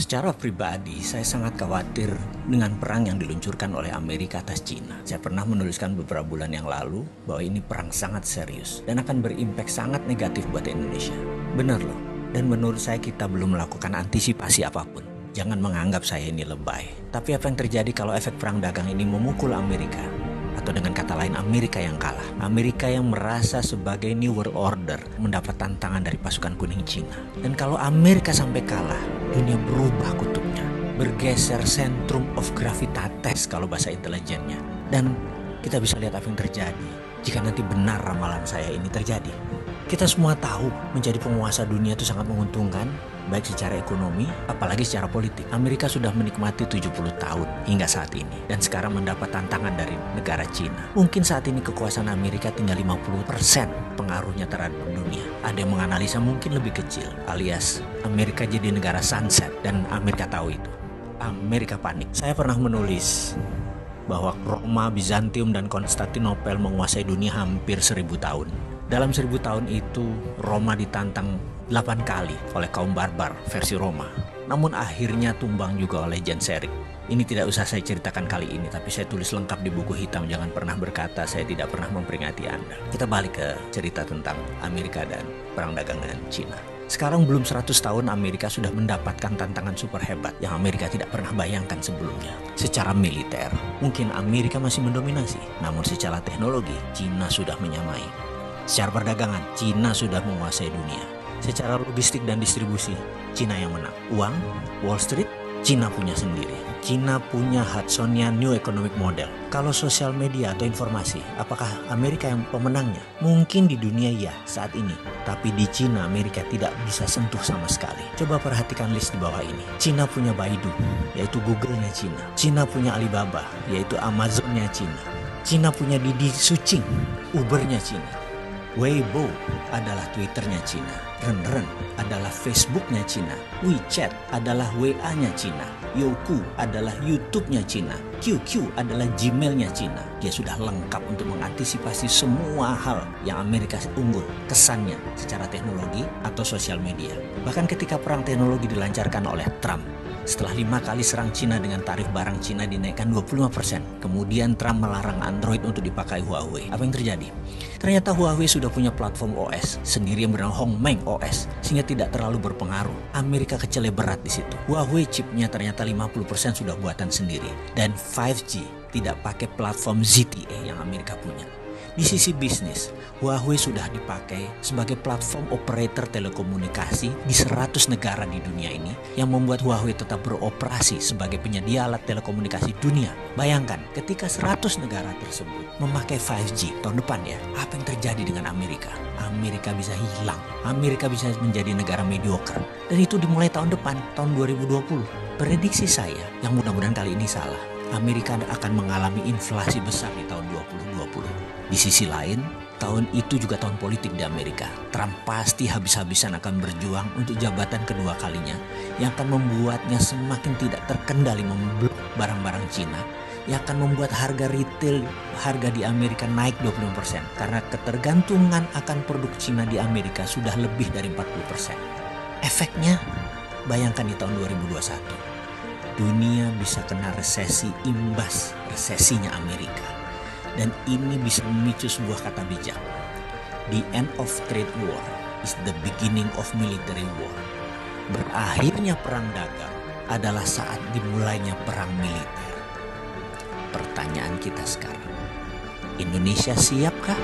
Secara pribadi, saya sangat khawatir dengan perang yang diluncurkan oleh Amerika atas Cina. Saya pernah menuliskan beberapa bulan yang lalu bahwa ini perang sangat serius dan akan berimpact sangat negatif buat Indonesia. Benar loh, dan menurut saya kita belum melakukan antisipasi apapun. Jangan menganggap saya ini lebay. Tapi apa yang terjadi kalau efek perang dagang ini memukul Amerika? Atau dengan kata lain, Amerika yang kalah. Amerika yang merasa sebagai New World Order mendapat tantangan dari pasukan kuning Cina. Dan kalau Amerika sampai kalah, dunia berubah kutubnya. Bergeser centrum of gravitatis kalau bahasa intelijennya. Dan kita bisa lihat apa yang terjadi jika nanti benar ramalan saya ini terjadi. Kita semua tahu menjadi penguasa dunia itu sangat menguntungkan, baik secara ekonomi, apalagi secara politik. Amerika sudah menikmati 70 tahun hingga saat ini, dan sekarang mendapat tantangan dari negara Cina. Mungkin saat ini kekuasaan Amerika tinggal 50% pengaruhnya terhadap dunia. Ada yang menganalisa mungkin lebih kecil, alias Amerika jadi negara sunset, dan Amerika tahu itu. Amerika panik. Saya pernah menulis bahwa Roma, Bizantium, dan Konstantinopel menguasai dunia hampir 1000 tahun. Dalam 1000 tahun itu, Roma ditantang 8 kali oleh kaum barbar versi Roma. Namun akhirnya tumbang juga oleh Genseric. Ini tidak usah saya ceritakan kali ini, tapi saya tulis lengkap di buku hitam. Jangan pernah berkata saya tidak pernah memperingati Anda. Kita balik ke cerita tentang Amerika dan perang dagang dengan Cina. Sekarang belum 100 tahun Amerika sudah mendapatkan tantangan super hebat yang Amerika tidak pernah bayangkan sebelumnya. Secara militer, mungkin Amerika masih mendominasi. Namun secara teknologi, Cina sudah menyamai. Secara perdagangan, Cina sudah menguasai dunia. Secara logistik dan distribusi, Cina yang menang. Uang, Wall Street, Cina punya sendiri. Cina punya Hudsonian New Economic Model. Kalau sosial media atau informasi, apakah Amerika yang pemenangnya? Mungkin di dunia ya saat ini. Tapi di Cina, Amerika tidak bisa sentuh sama sekali. Coba perhatikan list di bawah ini. Cina punya Baidu, yaitu Google-nya Cina. Cina punya Alibaba, yaitu Amazon-nya Cina. Cina punya Didi Sucing, Uber-nya Cina. Weibo adalah Twitter-nya Cina. Renren adalah Facebook-nya Cina. WeChat adalah WA-nya Cina. Youku adalah YouTube-nya Cina. QQ adalah Gmail-nya Cina. Dia sudah lengkap untuk mengantisipasi semua hal yang Amerika unggul kesannya secara teknologi atau sosial media. Bahkan ketika perang teknologi dilancarkan oleh Trump, setelah 5 kali serang Cina dengan tarif barang Cina dinaikkan 25%. Kemudian Trump melarang Android untuk dipakai Huawei. Apa yang terjadi? Ternyata Huawei sudah punya platform OS sendiri yang bernama Hongmeng OS, sehingga tidak terlalu berpengaruh. Amerika keceleberat di situ. Huawei chipnya ternyata 50% sudah buatan sendiri. Dan 5G tidak pakai platform ZTE yang Amerika punya. Di sisi bisnis, Huawei sudah dipakai sebagai platform operator telekomunikasi di 100 negara di dunia ini yang membuat Huawei tetap beroperasi sebagai penyedia alat telekomunikasi dunia. Bayangkan ketika 100 negara tersebut memakai 5G tahun depan ya, apa yang terjadi dengan Amerika? Amerika bisa hilang. Amerika bisa menjadi negara mediocre. Dan itu dimulai tahun depan, tahun 2020. Prediksi saya, yang mudah-mudahan kali ini salah, Amerika akan mengalami inflasi besar di tahun 2020. Di sisi lain, tahun itu juga tahun politik di Amerika. Trump pasti habis-habisan akan berjuang untuk jabatan kedua kalinya yang akan membuatnya semakin tidak terkendali memblok barang-barang Cina, yang akan membuat harga retail di Amerika naik 20% karena ketergantungan akan produk Cina di Amerika sudah lebih dari 40%. Efeknya, bayangkan di tahun 2021, dunia bisa kena resesi imbas resesinya Amerika. Dan ini bisa memicu sebuah kata bijak. The end of trade war is the beginning of military war. Berakhirnya perang dagang adalah saat dimulainya perang militer. Pertanyaan kita sekarang, Indonesia siapkah?